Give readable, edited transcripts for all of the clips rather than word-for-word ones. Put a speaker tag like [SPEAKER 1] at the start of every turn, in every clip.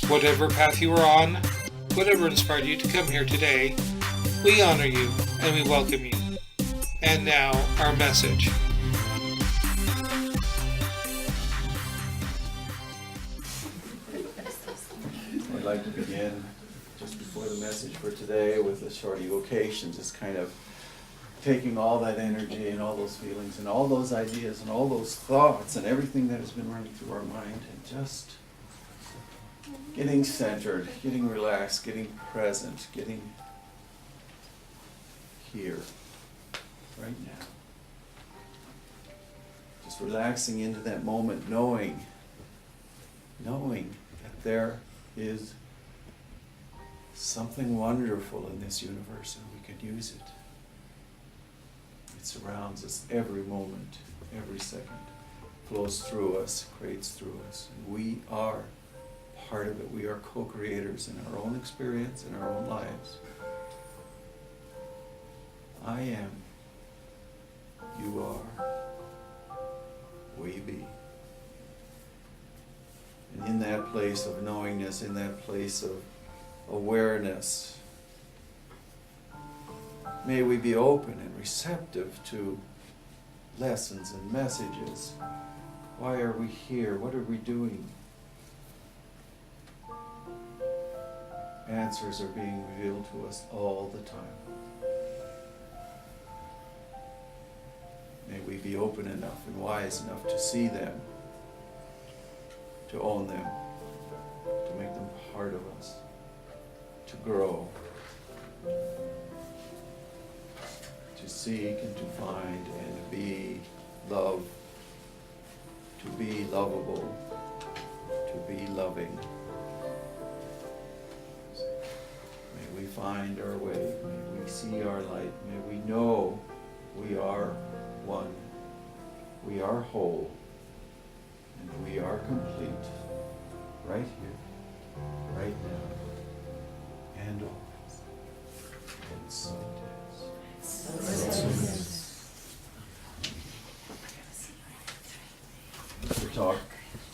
[SPEAKER 1] Whatever path you were on, whatever inspired you to come here today, we honor you and we welcome you. And now, our message.
[SPEAKER 2] I'd like to begin just before the message for today with a short evocation, just kind of taking all that energy and all those feelings and all those ideas and all those thoughts and everything that has been running through our mind and just getting centered, getting relaxed, getting present, getting here, right now. Just relaxing into that moment, knowing that there is something wonderful in this universe and we can use it. It surrounds us every moment, every second, flows through us, creates through us. And we are part of it. We are co-creators in our own experience, in our own lives. I am, you are, we be. And in that place of knowingness, in that place of awareness, may we be open and receptive to lessons and messages. Why are we here? What are we doing? Answers are being revealed to us all the time. May we be open enough and wise enough to see them, to own them, to make them part of us, to grow, to seek and to find and to be love, to be lovable, to be loving. May we find our way, may we see our light, may we know we are one, we are whole, and we are complete, right here, right now, and always. And so it is. So it is. The talk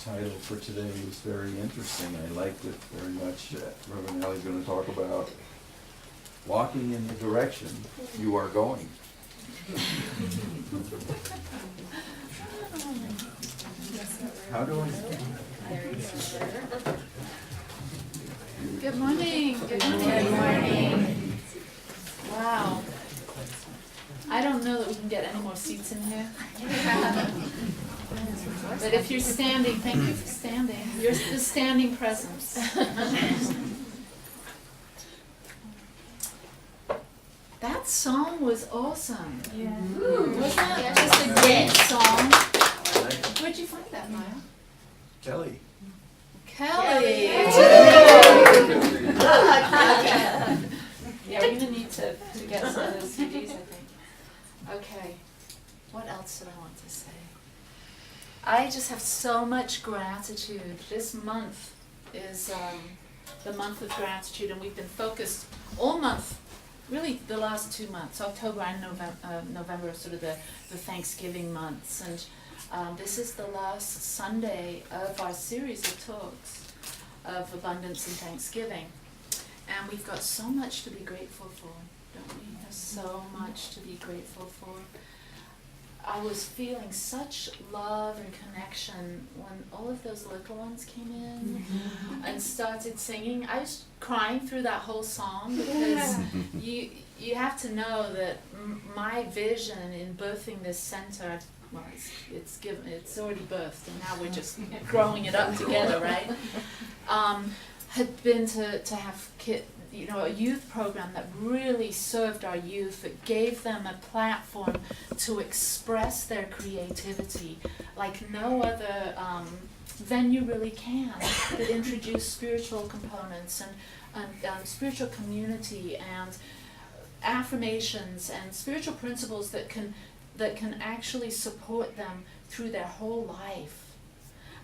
[SPEAKER 2] title for today was very interesting. I liked it very much. Reverend Allie's going to talk about walking in the direction you are going. How do I?
[SPEAKER 3] Good morning. Good morning. Good morning. Wow. I don't know that we can get any more seats in here. But if you're standing, thank you for standing. You're the standing presence. That song was awesome. Yeah. Wasn't that just a great song? Where'd you find that, Maya?
[SPEAKER 2] Kelly.
[SPEAKER 3] Kelly. Yeah, we're gonna need to get some of those CDs, I think. Okay. What else did I want to say? I just have so much gratitude. This month is the month of gratitude, and we've been focused all month. Really, the last 2 months, October and November, are sort of the Thanksgiving months, and this is the last Sunday of our series of talks of abundance and Thanksgiving, and we've got so much to be grateful for, don't we? There's so much to be grateful for. I was feeling such love and connection when all of those little ones came in and started singing. I was crying through that whole song because you have to know that my vision in birthing this center, well, it's already birthed, and now we're just growing it up together, right? Had been to have a youth program that really served our youth, that gave them a platform to express their creativity like no other venue really can, that introduced spiritual components and spiritual community and affirmations and spiritual principles that can that can actually support them through their whole life.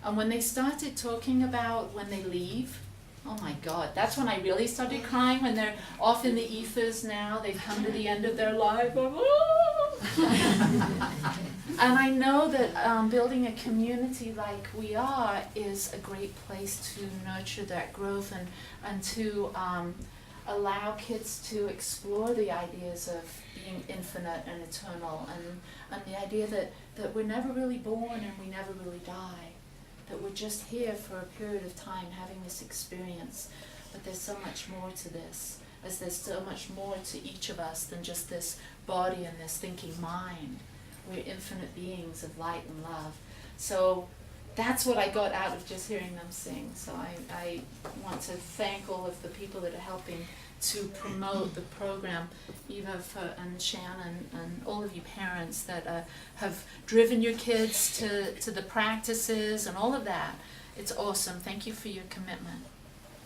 [SPEAKER 3] And when they started talking about when they leave, oh my God, that's when I really started crying, when they're off in the ethers now, they've come to the end of their life. And I know that building a community like we are is a great place to nurture that growth and to allow kids to explore the ideas of being infinite and eternal, and the idea that we're never really born and we never really die, that we're just here for a period of time having this experience, but there's so much more to this, as there's so much more to each of us than just this body and this thinking mind. We're infinite beings of light and love. So that's what I got out of just hearing them sing. So I want to thank all of the people that are helping to promote the program, Eva and Shannon and all of you parents that have driven your kids to the practices and all of that. It's awesome. Thank you for your commitment.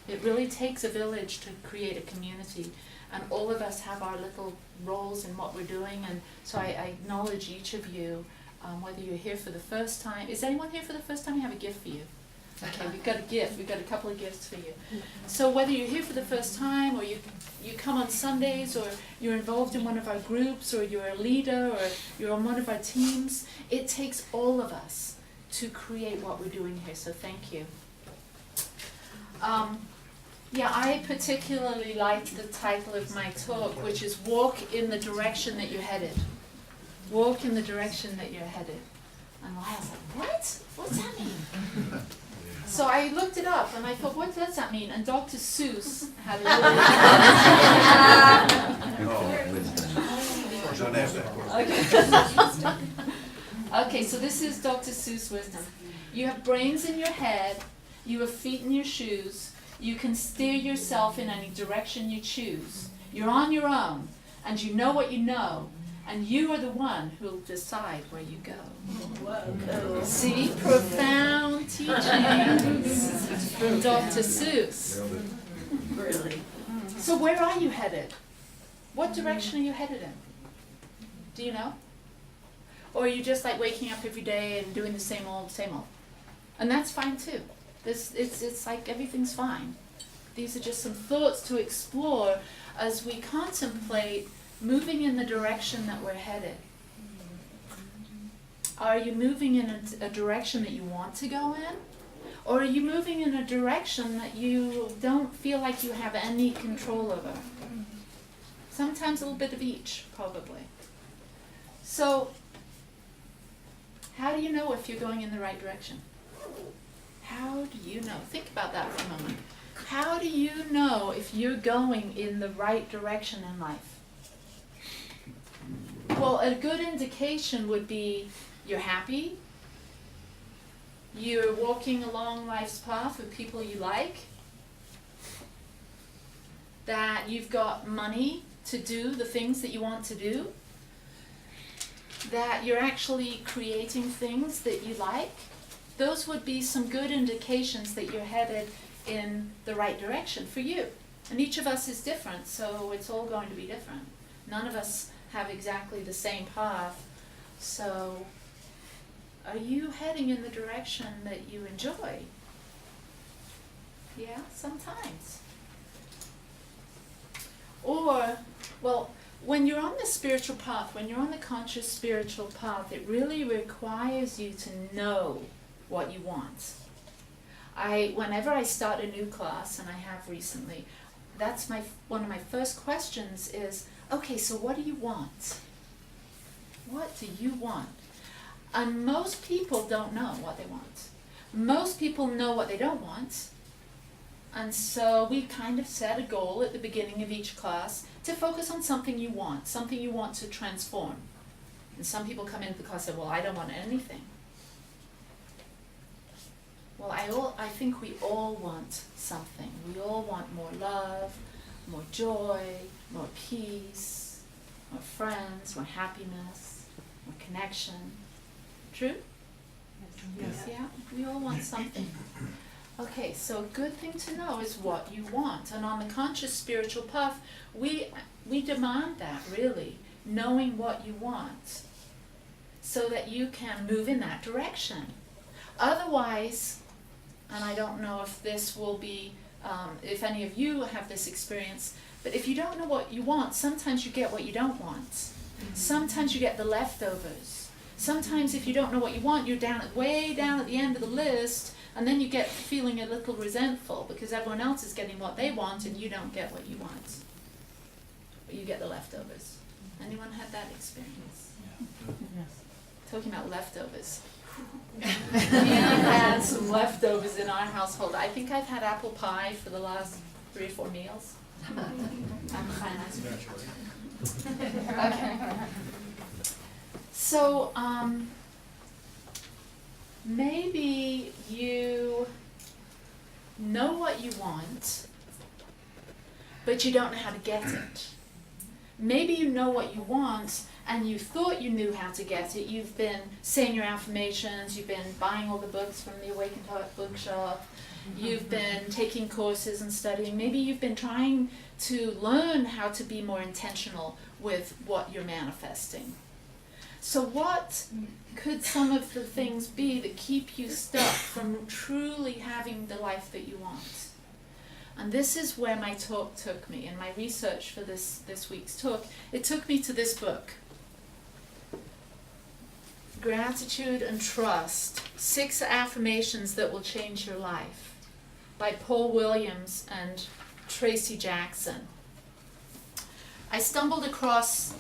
[SPEAKER 3] It really takes a village to create a community, and all of us have our little roles in what we're doing, and so I acknowledge each of you, whether you're here for the first time. Is anyone here for the first time? We have a gift for you. Okay, we've got a gift. We've got a couple of gifts for you. So whether you're here for the first time, or you come on Sundays, or you're involved in one of our groups, or you're a leader, or you're on one of our teams, it takes all of us to create what we're doing here, so thank you. Yeah, I particularly liked the title of my talk, which is Walk in the Direction That You're Headed. Walk in the direction that you're headed. And I was like, what? What's that mean? So I looked it up and I thought, what does that mean? And Dr. Seuss had a Okay, so this is Dr. Seuss wisdom. You have brains in your head, you have feet in your shoes, you can steer yourself in any direction you choose. You're on your own, and you know what you know, and you are the one who'll decide where you go. Whoa. See? Profound teachings from Dr. Seuss. Really? So where are you headed? What direction are you headed in? Do you know? Or are you just like waking up every day and doing the same old, same old? And that's fine too. It's like everything's fine. These are just some thoughts to explore as we contemplate moving in the direction that we're headed. Are you moving in a direction that you want to go in? Or are you moving in a direction that you don't feel like you have any control over? Sometimes a little bit of each, probably. So, how do you know if you're going in the right direction? How do you know? Think about that for a moment. How do you know if you're going in the right direction in life? Well, a good indication would be you're happy, you're walking along life's path with people you like, that you've got money to do the things that you want to do, that you're actually creating things that you like. Those would be some good indications that you're headed in the right direction for you. And each of us is different, so it's all going to be different. None of us have exactly the same path. So, are you heading in the direction that you enjoy? Yeah, sometimes. Or, well, when you're on the spiritual path, when you're on the conscious spiritual path, it really requires you to know what you want. Whenever I start a new class, and I have recently, that's one of my first questions is, okay, so what do you want? What do you want? And most people don't know what they want. Most people know what they don't want. And so we kind of set a goal at the beginning of each class to focus on something you want to transform. And some people come into the class and say, well, I don't want anything. Well, I think we all want something. We all want more love, more joy, more peace, more friends, more happiness, more connection. True? Yes. Yeah? We all want something. Okay, so a good thing to know is what you want. And on the conscious spiritual path, we demand that, really, knowing what you want. so that you can move in that direction. Otherwise, and I don't know if this will be, if any of you have this experience, but if you don't know what you want, sometimes you get what you don't want. Sometimes you get the leftovers. Sometimes if you don't know what you want, you're way down at the end of the list, and then you get feeling a little resentful because everyone else is getting what they want and you don't get what you want. But you get the leftovers. Anyone had that experience?
[SPEAKER 4] Yes.
[SPEAKER 3] Talking about leftovers. We had some leftovers in our household. I think I've had apple pie for the last 3 or 4 meals. Okay. So, maybe you know what you want, but you don't know how to get it. Maybe you know what you want, and you thought you knew how to get it. You've been saying your affirmations, you've been buying all the books from the Awakened Heart bookshop, you've been taking courses and studying. Maybe you've been trying to learn how to be more intentional with what you're manifesting. So what could some of the things be that keep you stuck from truly having the life that you want? And this is where my talk took me, and my research for this week's talk. It took me to this book, Gratitude and Trust, 6 Affirmations That Will Change Your Life, by Paul Williams and Tracy Jackson. I stumbled across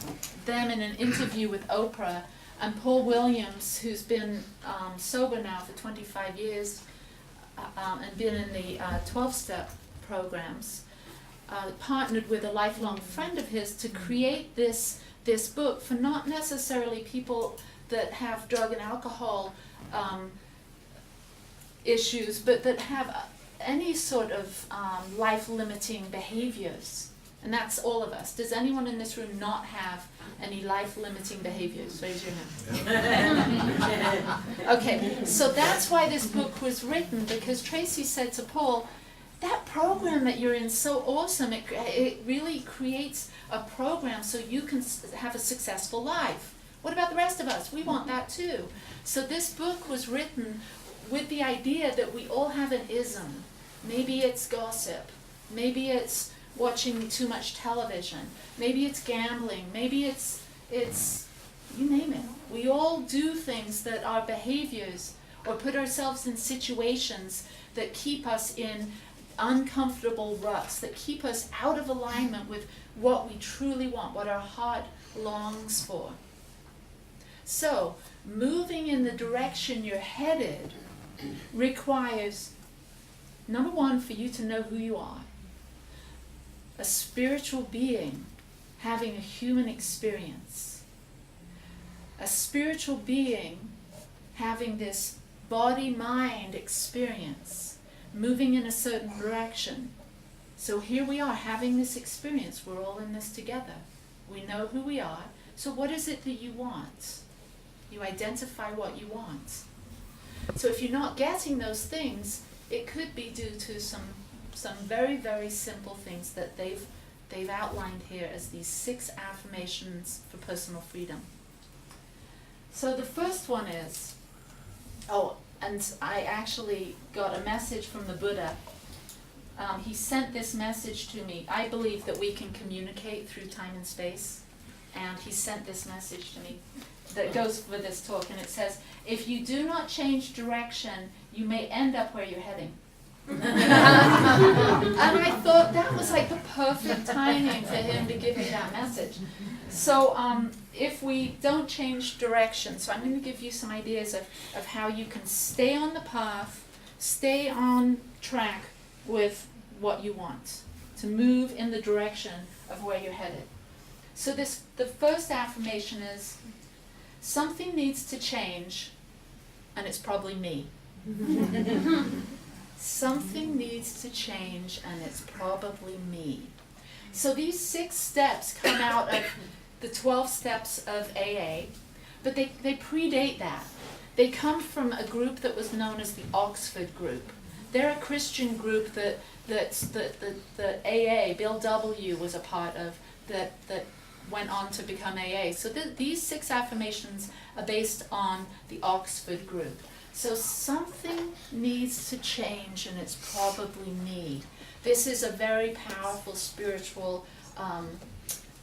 [SPEAKER 3] them in an interview with Oprah, and Paul Williams, who's been sober now for 25 years and been in the 12-step programs, partnered with a lifelong friend of his to create this book for not necessarily people that have drug and alcohol issues, but that have any sort of life-limiting behaviors. And that's all of us. Does anyone in this room not have any life-limiting behaviors? Raise your hand. Okay, so that's why this book was written, because Tracy said to Paul, that program that you're in is so awesome. It really creates a program so you can have a successful life. What about the rest of us? We want that too. So this book was written with the idea that we all have an ism. Maybe it's gossip. Maybe it's watching too much television. Maybe it's gambling. Maybe it's you name it. We all do things that are behaviors or put ourselves in situations that keep us in uncomfortable ruts, that keep us out of alignment with what we truly want, what our heart longs for. So, moving in the direction you're headed requires, number one, for you to know who you are. A spiritual being having a human experience. A spiritual being having this body-mind experience, moving in a certain direction. So here we are having this experience. We're all in this together. We know who we are. So what is it that you want? You identify what you want. So if you're not getting those things, it could be due to some very, very simple things that they've outlined here as these 6 affirmations for personal freedom. So the first one is, and I actually got a message from the Buddha. He sent this message to me. I believe that we can communicate through time and space, and he sent this message to me that goes with this talk, and it says, if you do not change direction, you may end up where you're heading. And I thought that was like the perfect timing for him to give me that message. So if we don't change direction, so I'm going to give you some ideas of how you can stay on the path, stay on track with what you want, to move in the direction of where you're headed. So the first affirmation is, something needs to change, and it's probably me. Something needs to change, and it's probably me. So these 6 steps come out of the 12 steps of AA, but they predate that. They come from a group that was known as the Oxford Group. They're a Christian group that AA, Bill W. was a part of, that went on to become AA. So these 6 affirmations are based on the Oxford group. So something needs to change, and it's probably me. This is a very powerful spiritual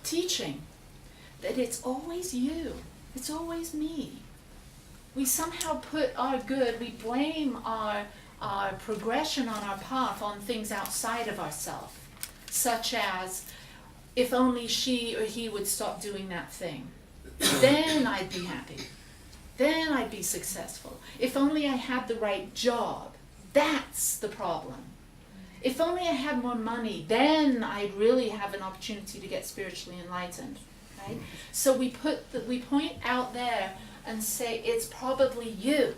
[SPEAKER 3] teaching, that it's always you, it's always me. We somehow put our good, we blame our progression on our path on things outside of ourselves, such as, if only she or he would stop doing that thing, then I'd be happy. Then I'd be successful. If only I had the right job, that's the problem. If only I had more money, then I'd really have an opportunity to get spiritually enlightened, right? So we point out there and say, it's probably you.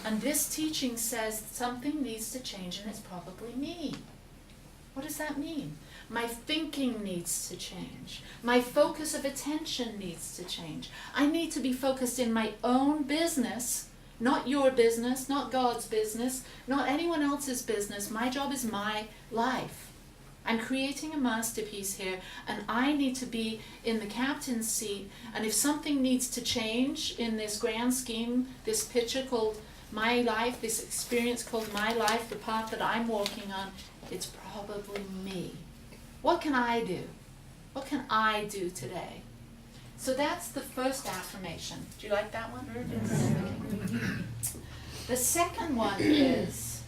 [SPEAKER 3] And this teaching says something needs to change, and it's probably me. What does that mean? My thinking needs to change. My focus of attention needs to change. I need to be focused in my own business, not your business, not God's business, not anyone else's business. My job is my life. I'm creating a masterpiece here, and I need to be in the captain's seat. And if something needs to change in this grand scheme, this picture called my life, this experience called my life, the path that I'm walking on, it's probably me. What can I do? What can I do today? So that's the first affirmation. Do you like that one? Yes. The second one is,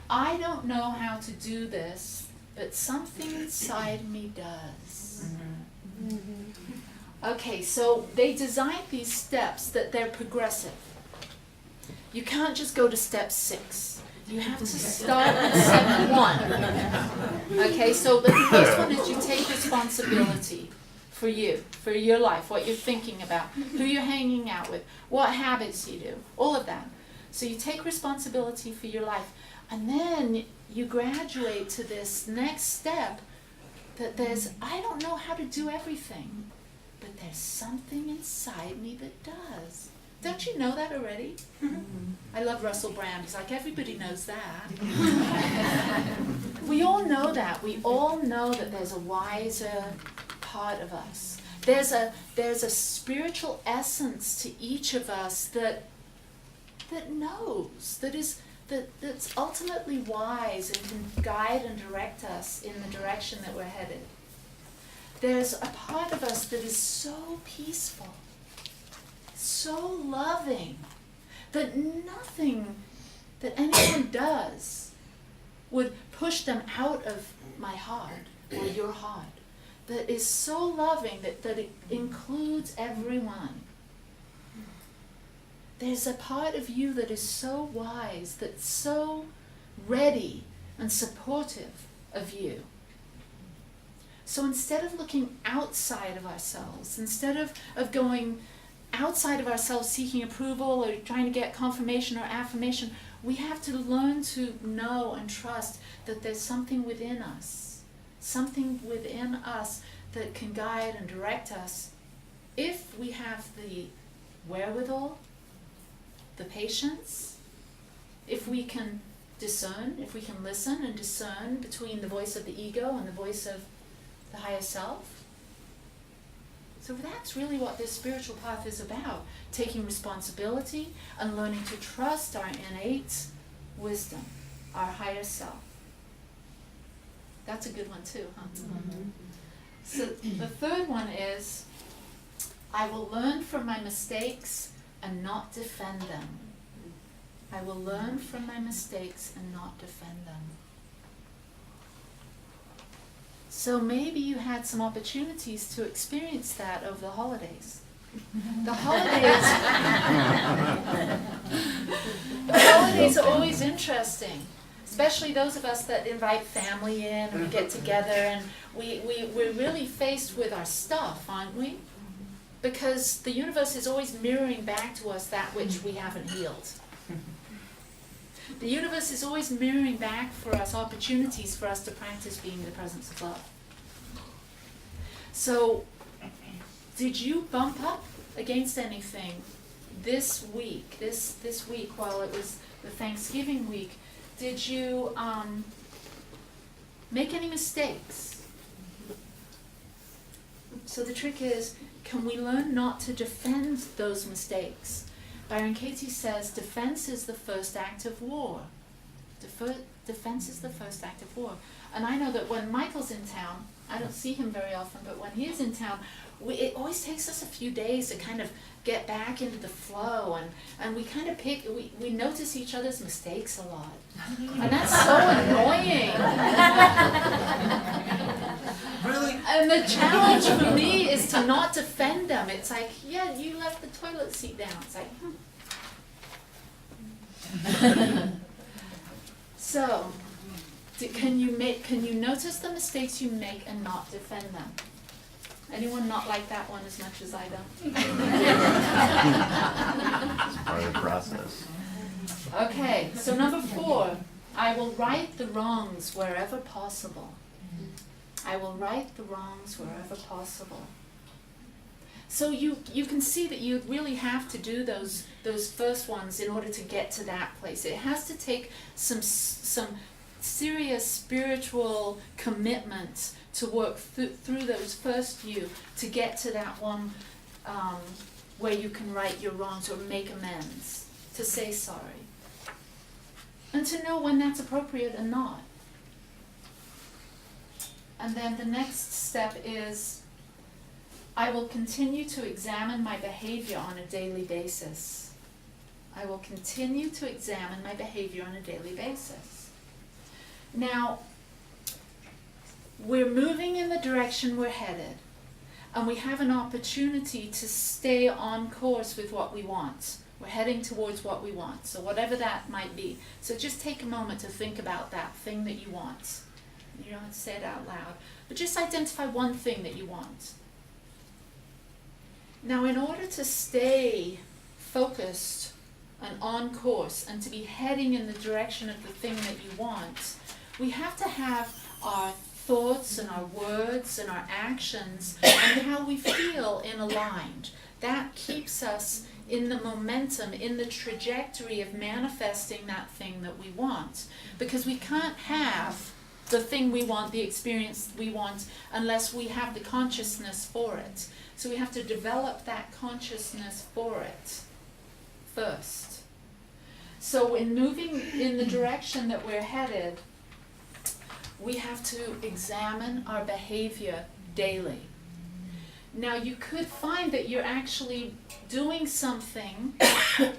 [SPEAKER 3] I don't know how to do this, but something inside me does. Okay, so they designed these steps that they're progressive. You can't just go to step 6. You have to start at step 1. Okay, so the first one is you take responsibility for you, for your life, what you're thinking about, who you're hanging out with, what habits you do, all of that. So you take responsibility for your life, and then you graduate to this next step that there's, I don't know how to do everything, but there's something inside me that does. Don't you know that already? I love Russell Brand. He's like, everybody knows that. We all know that. We all know that there's a wiser part of us. There's a spiritual essence to each of us that knows, that's ultimately wise and can guide and direct us in the direction that we're headed. There's a part of us that is so peaceful, so loving, that nothing that anyone does would push them out of my heart or your heart, that is so loving that it includes everyone. There's a part of you that is so wise, that's so ready and supportive of you. So instead of looking outside of ourselves, instead of going outside of ourselves seeking approval or trying to get confirmation or affirmation, we have to learn to know and trust that there's something within us that can guide and direct us if we have the wherewithal, the patience, if we can discern, if we can listen and discern between the voice of the ego and the voice of the higher self. So that's really what this spiritual path is about, taking responsibility and learning to trust our innate wisdom, our higher self. That's a good one too, huh? Mm-hmm. So the third one is, I will learn from my mistakes and not defend them. I will learn from my mistakes and not defend them. So maybe you had some opportunities to experience that over the holidays. The holidays are always interesting, especially those of us that invite family in and we get together and we're really faced with our stuff, aren't we? Because the universe is always mirroring back to us that which we haven't healed. The universe is always mirroring back for us opportunities for us to practice being in the presence of love. So, did you bump up against anything this week, this week while it was the Thanksgiving week? Did you make any mistakes? So the trick is, can we learn not to defend those mistakes? Byron Katie says, defense is the first act of war. Defense is the first act of war. And I know that when Michael's in town, I don't see him very often, but when he is in town, it always takes us a few days to kind of get back into the flow, and we kind of we notice each other's mistakes a lot. And that's so annoying.
[SPEAKER 1] Really?
[SPEAKER 3] And the challenge for me is to not defend them. It's like, yeah, you left the toilet seat down. It's like, So, can you notice the mistakes you make and not defend them? Anyone not like that one as much as I don't?
[SPEAKER 4] It's part of the process.
[SPEAKER 3] Okay, so number 4, I will right the wrongs wherever possible. I will right the wrongs wherever possible. So you can see that you really have to do those first ones in order to get to that place. It has to take some serious spiritual commitment to work through those first few to get to that one where you can right your wrongs or make amends, to say sorry, and to know when that's appropriate and not. And then the next step is, I will continue to examine my behavior on a daily basis. I will continue to examine my behavior on a daily basis. Now, we're moving in the direction we're headed, and we have an opportunity to stay on course with what we want. We're heading towards what we want, so whatever that might be. So just take a moment to think about that thing that you want. You don't have to say it out loud, but just identify one thing that you want. Now, in order to stay focused and on course and to be heading in the direction of the thing that you want, we have to have our thoughts and our words and our actions and how we feel in aligned. That keeps us in the momentum, in the trajectory of manifesting that thing that we want. Because we can't have the thing we want, the experience we want, unless we have the consciousness for it. So we have to develop that consciousness for it first. So in moving in the direction that we're headed, we have to examine our behavior daily. Now, you could find that you're actually doing something.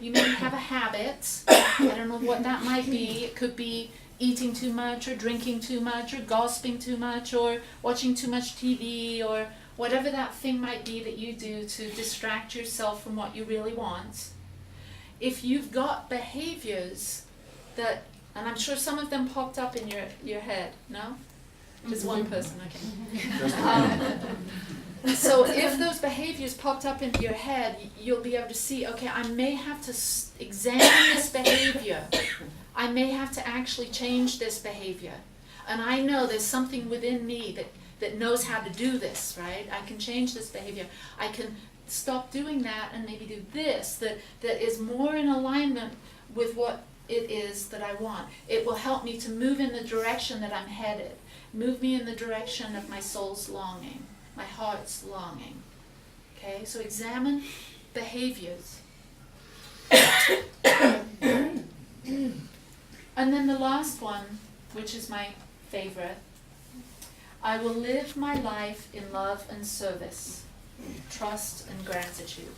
[SPEAKER 3] You maybe have a habit. I don't know what that might be. It could be eating too much, or drinking too much, or gossiping too much, or watching too much TV, or whatever that thing might be that you do to distract yourself from what you really want. If you've got behaviors that, and I'm sure some of them popped up in your head, no? Just one person, okay. So if those behaviors popped up into your head, you'll be able to see, okay, I may have to examine this behavior. I may have to actually change this behavior. And I know there's something within me that knows how to do this, right? I can change this behavior. I can stop doing that and maybe do this that is more in alignment with what it is that I want. It will help me to move in the direction that I'm headed. Move me in the direction of my soul's longing, my heart's longing. Okay, so examine behaviors. And then the last one, which is my favorite, I will live my life in love and service, trust and gratitude.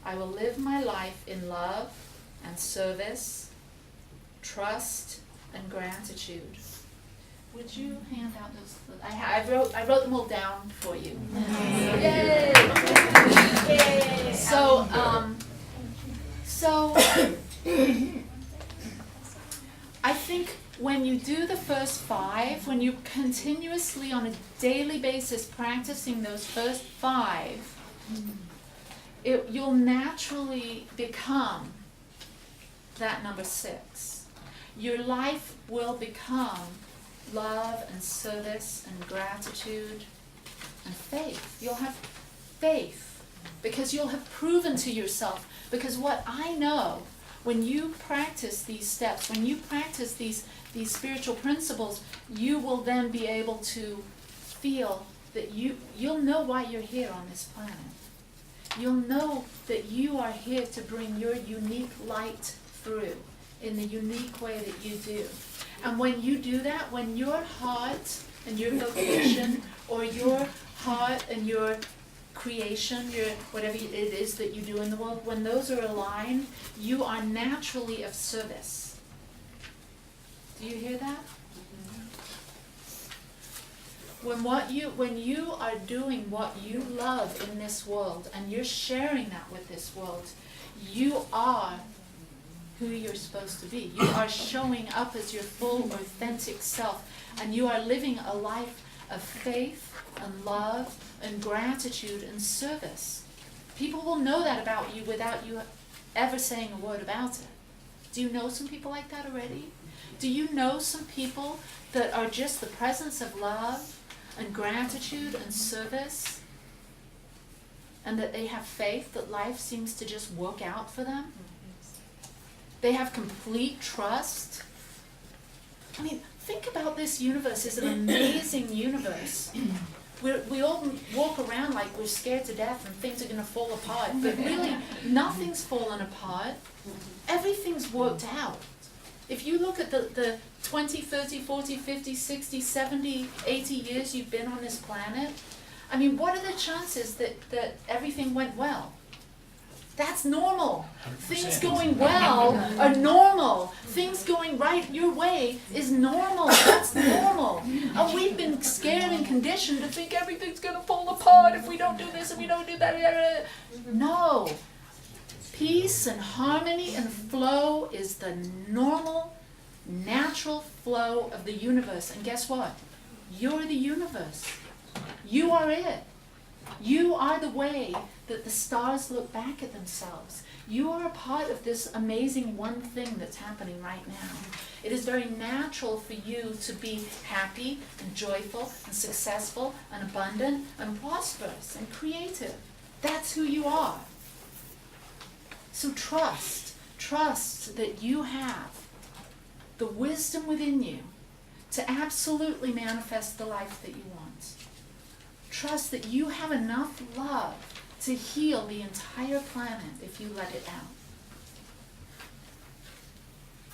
[SPEAKER 3] I will live my life in love and service, trust and gratitude. Would you hand out those? I wrote them all down for you. Yay! Yay! So I think when you do the first 5, when you continuously on a daily basis practicing those first 5, you'll naturally become that number 6. Your life will become love and service and gratitude and faith. You'll have faith because you'll have proven to yourself. Because what I know, when you practice these steps, when you practice these spiritual principles, you will then be able to feel that you'll know why you're here on this planet. You'll know that you are here to bring your unique light through in the unique way that you do. And when you do that, when your heart and your vocation, or your heart and your creation, your whatever it is that you do in the world, when those are aligned, you are naturally of service. Do you hear that? When you are doing what you love in this world, and you're sharing that with this world, you are who you're supposed to be. You are showing up as your full, authentic self, and you are living a life of faith and love and gratitude and service. People will know that about you without you ever saying a word about it. Do you know some people like that already? Do you know some people that are just the presence of love and gratitude and service, and that they have faith that life seems to just work out for them? They have complete trust. I mean, think about this universe. It's an amazing universe. We all walk around like we're scared to death and things are going to fall apart, but really nothing's fallen apart. Everything's worked out. If you look at the 20, 30, 40, 50, 60, 70, 80 years you've been on this planet, I mean, what are the chances that everything went well? That's normal.
[SPEAKER 5] 100%.
[SPEAKER 3] Things going well are normal. Things going right your way is normal. That's normal. And we've been scared and conditioned to think everything's going to fall apart if we don't do this and we don't do that. No. Peace and harmony and flow is the normal, natural flow of the universe. And guess what? You're the universe. You are it. You are the way that the stars look back at themselves. You are a part of this amazing one thing that's happening right now. It is very natural for you to be happy and joyful and successful and abundant and prosperous and creative. That's who you are. So trust that you have the wisdom within you to absolutely manifest the life that you want. Trust that you have enough love to heal the entire planet if you let it out.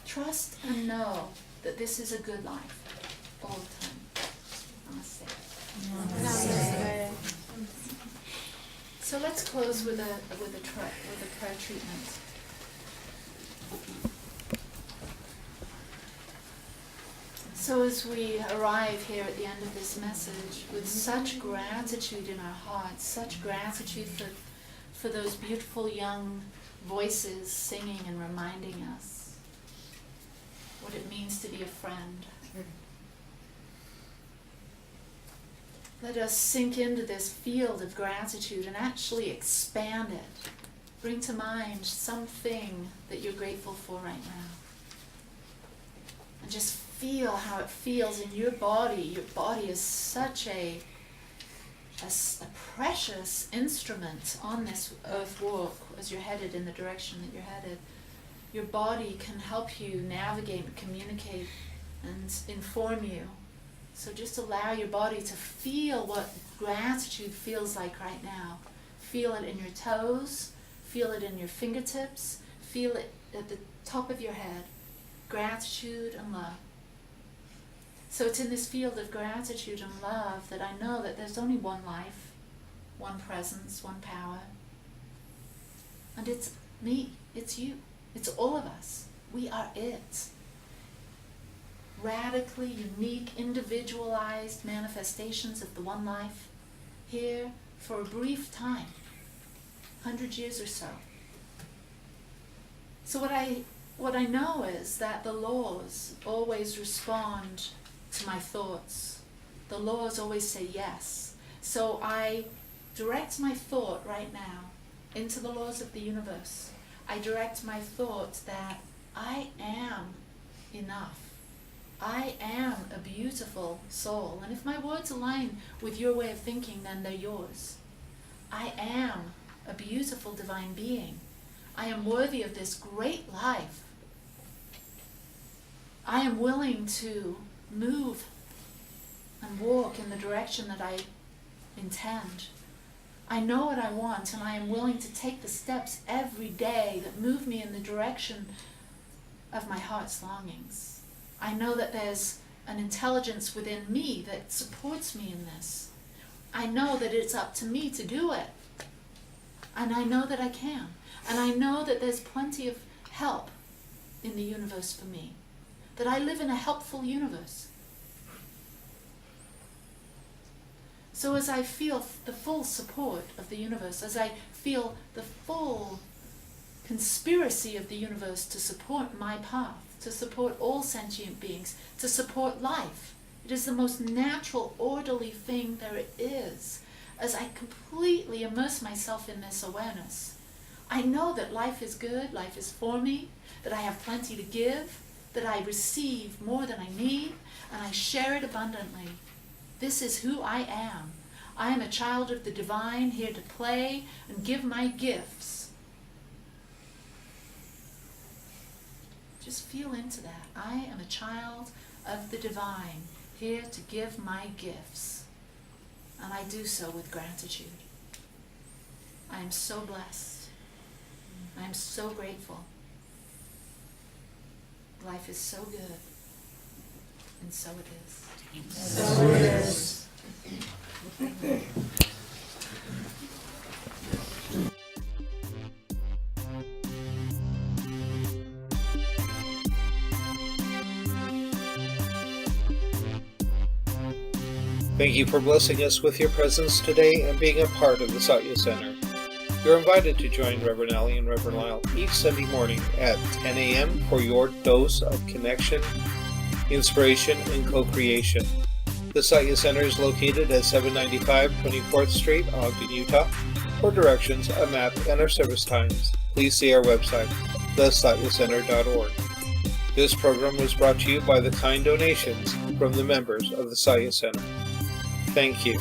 [SPEAKER 3] Trust and know that this is a good life all the time. Namaste. So let's close with a prayer treatment. So as we arrive here at the end of this message, with such gratitude in our hearts, such gratitude for those beautiful young voices singing and reminding us what it means to be a friend. Let us sink into this field of gratitude and actually expand it. Bring to mind something that you're grateful for right now. And just feel how it feels in your body. Your body is such a precious instrument on this earth walk as you're headed in the direction that you're headed. Your body can help you navigate, communicate, and inform you. So just allow your body to feel what gratitude feels like right now. Feel it in your toes, feel it in your fingertips, feel it at the top of your head. Gratitude and love. So it's in this field of gratitude and love that I know that there's only one life, one presence, one power. And it's me, it's you, it's all of us. We are it. Radically unique, individualized manifestations of the one life, here for a brief time, 100 years or so. So what I know is that the laws always respond to my thoughts. The laws always say yes. So I direct my thought right now into the laws of the universe. I direct my thought that I am enough. I am a beautiful soul. And if my words align with your way of thinking, then they're yours. I am a beautiful divine being. I am worthy of this great life. I am willing to move and walk in the direction that I intend. I know what I want, and I am willing to take the steps every day that move me in the direction of my heart's longings. I know that there's an intelligence within me that supports me in this. I know that it's up to me to do it. And I know that I can. And I know that there's plenty of help in the universe for me. That I live in a helpful universe. So as I feel the full support of the universe, as I feel the full conspiracy of the universe to support my path, to support all sentient beings, to support life, it is the most natural, orderly thing there is. As I completely immerse myself in this awareness, I know that life is good, life is for me, that I have plenty to give, that I receive more than I need, and I share it abundantly. This is who I am. I am a child of the divine, here to play and give my gifts. Just feel into that. I am a child of the divine, here to give my gifts. And I do so with gratitude. I am so blessed. I am so grateful. Life is so good. And so it is.
[SPEAKER 5] So it is.
[SPEAKER 1] Thank you for blessing us with your presence today and being a part of the Satya Center. You're invited to join Reverend Allie and Reverend Lyle each Sunday morning at 10 a.m. for your dose of connection, inspiration, and co-creation. The Satya Center is located at 795 24th Street, Ogden, Utah. For directions, a map, and our service times, please see our website, thesatyacenter.org. This program was brought to you by the kind donations from the members of the Satya Center. Thank you.